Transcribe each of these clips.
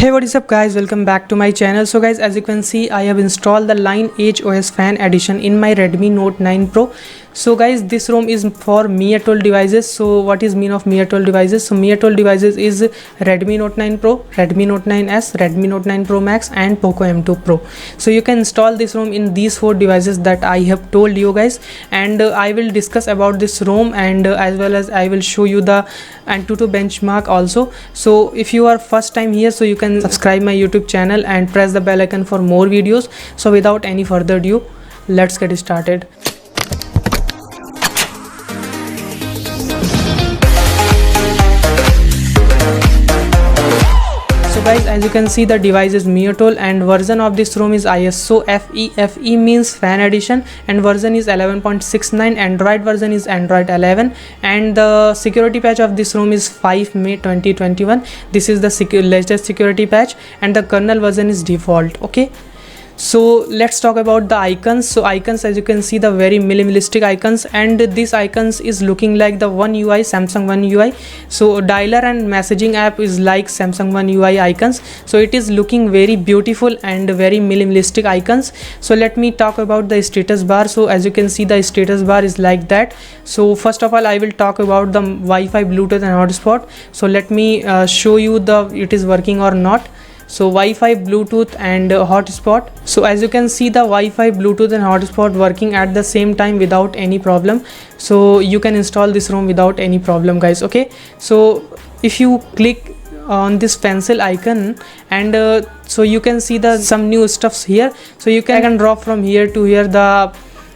Hey, what is up guys, welcome back to my channel. So guys, as you can see, I have installed the Lineage OS Fan Edition in my Redmi Note 9 Pro. So guys, this ROM is for Mi Atoll devices. So what is mean of Mi Atoll devices? So Mi Atoll devices is Redmi Note 9 Pro, Redmi Note 9s, Redmi Note 9 Pro Max and Poco M2 Pro. So you can install this ROM in these 4 devices that I have told you guys, and I will discuss about this ROM, and as well as I will show you the Antutu benchmark also. So if you are first time here, so you can subscribe my YouTube channel and press the bell icon for more videos. So without any further ado, let's get started. So guys, as you can see, the device is Mi Atoll and version of this ROM is ISO FE. FE means Fan Edition, and version is 11.69. Android version is Android 11, and the security patch of this ROM is 5 May 2021. This is the latest security patch, and the kernel version is default. Okay, so let's talk about the icons. So icons, as you can see, the very minimalistic icons, and these icons is looking like the One UI, Samsung One UI. So dialer and messaging app is like Samsung One UI icons. So it is looking very beautiful and very minimalistic icons. So let me talk about the status bar. So as you can see, the status bar is like that. So first of all, I will talk about the Wi-Fi, Bluetooth and hotspot. So let me show you it is working or not. So Wi-Fi, Bluetooth and hotspot. So as you can see, the Wi-Fi, Bluetooth and hotspot working at the same time without any problem. So you can install this ROM without any problem guys. Okay, so if you click on this pencil icon, and so you can see some new stuffs here. So you can drop from here to here the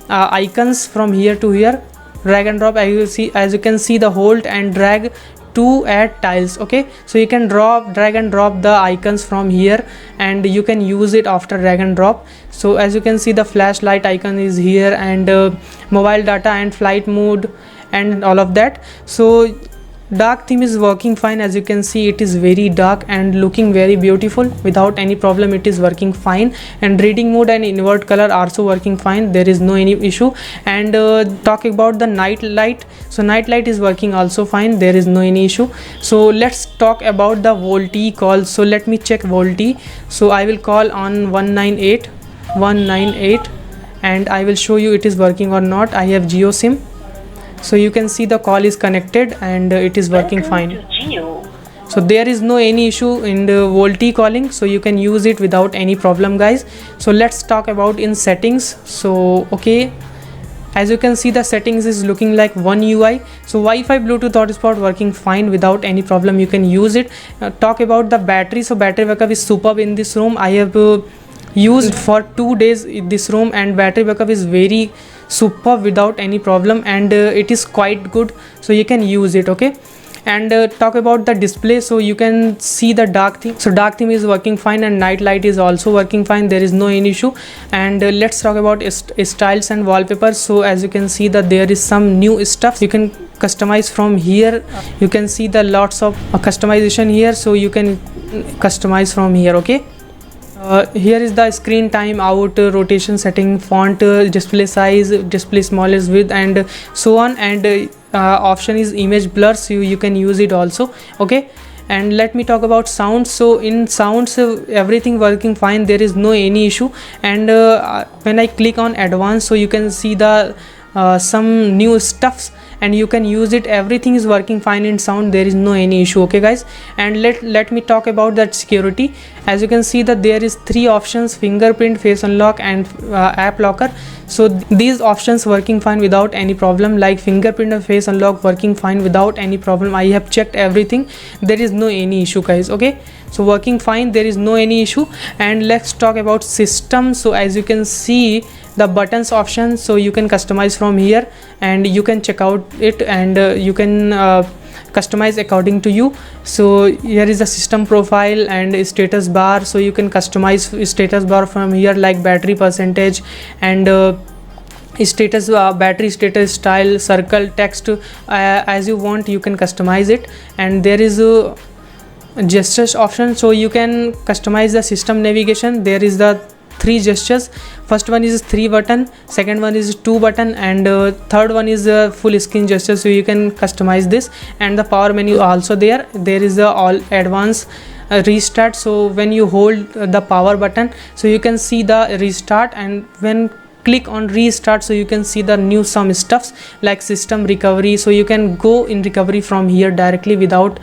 icons, from here to here, drag and drop. As you can see the hold and drag to add tiles. Okay, so you can drag and drop the icons from here, and you can use it after drag and drop. So as you can see, the flashlight icon is here, and mobile data and flight mode and all of that. So dark theme is working fine. As you can see, it is very dark and looking very beautiful without any problem. It is working fine, and reading mode and invert color also working fine. There is no any issue. And talking about the night light, so night light is working also fine. There is no any issue. So let's talk about the VoLTE call. So let me check VoLTE. So I will call on 198 and I will show you it is working or not. I have Jio SIM. So you can see the call is connected and it is working fine. So there is no any issue in the VoLTE calling, so you can use it without any problem guys. So let's talk about in settings. So okay, as you can see, the settings is looking like One UI. So Wi-Fi, Bluetooth, hotspot working fine without any problem. You can use it. Talk about the battery. So battery backup is superb in this ROM. I have used for 2 days this ROM, and battery backup is very superb without any problem, and it is quite good, so you can use it. Okay, and talk about the display. So you can see the dark theme. So dark theme is working fine, and night light is also working fine. There is no any issue. And let's talk about styles and wallpapers. So as you can see that there is some new stuff you can customize from here. You can see the lots of customization here, so you can customize from here. Okay, here is the screen time out, rotation setting, font, display size, display smallest width and so on, and option is image blur, so you can use it also. Okay, and let me talk about sounds. So in sounds, everything working fine. There is no any issue. And when I click on advanced, so you can see the some new stuffs, and you can use it. Everything is working fine in sound. There is no any issue. Okay guys, and let me talk about that security. As you can see that there is 3 options: fingerprint, face unlock and app locker. So these options working fine without any problem, like fingerprint and face unlock working fine without any problem. I have checked everything. There is no any issue guys. Okay, so working fine, there is no any issue. And let's talk about system. So as you can see the buttons option, so you can customize from here, and you can check out it, and you can customize according to you. So here is the system profile and status bar. So you can customize status bar from here, like battery percentage and status, battery status, style, circle, text, as you want you can customize it. And there is a gestures option, so you can customize the system navigation. There is the 3 gestures. First one is 3 button, second one is 2 button, and third one is full screen gesture, so you can customize this. And the power menu also there is the all advanced restart. So when you hold the power button, so you can see the restart, and when click on restart, so you can see the new some stuffs like system recovery. So you can go in recovery from here directly without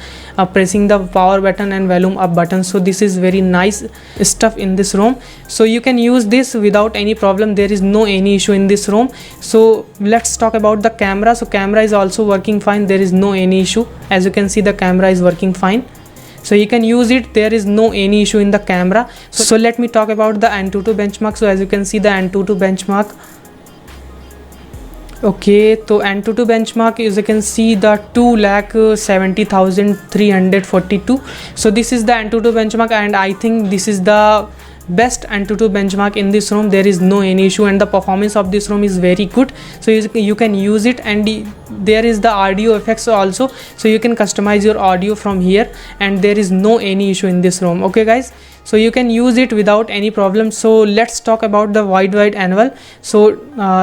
pressing the power button and volume up button. So this is very nice stuff in this ROM. So you can use this without any problem. There is no any issue in this ROM. So let's talk about the camera. So camera is also working fine. There is no any issue. As you can see, the camera is working fine. So you can use it. There is no any issue in the camera. So let me talk about the AnTuTu benchmark. So as you can see, the AnTuTu benchmark. Okay, so AnTuTu benchmark, as you can see, the 2,70,342. So this is the AnTuTu benchmark, and I think this is the best AnTuTu benchmark in this ROM. There is no any issue, and the performance of this ROM is very good. So you can use it, and there is the audio effects also. So you can customize your audio from here, and there is no any issue in this ROM. Okay guys, so you can use it without any problem. So let's talk about the wide annual. So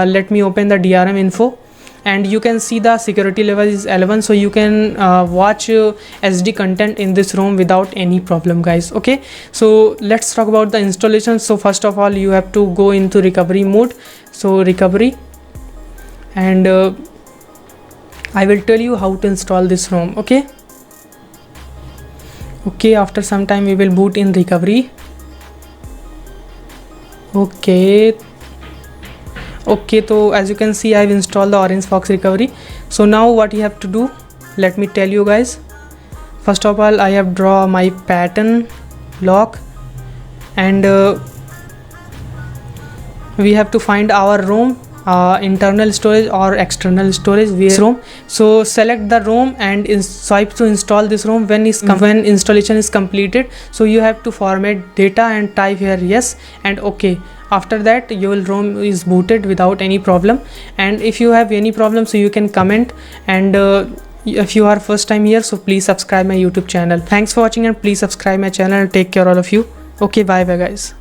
let me open the DRM info, and you can see the security level is 11. So you can watch SD content in this ROM without any problem guys. Okay, so let's talk about the installation. So first of all, you have to go into recovery mode. So recovery, and I will tell you how to install this ROM. Okay, after some time we will boot in recovery. Okay, so as you can see, I've installed the Orange Fox recovery. So now what you have to do, let me tell you guys. First of all, I have draw my pattern lock, and we have to find our ROM, internal storage or external storage, where ROM. So select the ROM and swipe to install this ROM. When installation is completed, so you have to format data and type here yes and okay. After that, your ROM is booted without any problem. And if you have any problem, so you can comment, and if you are first time here, so please subscribe my YouTube channel. Thanks for watching, and please subscribe my channel, and take care all of you. Okay, bye guys.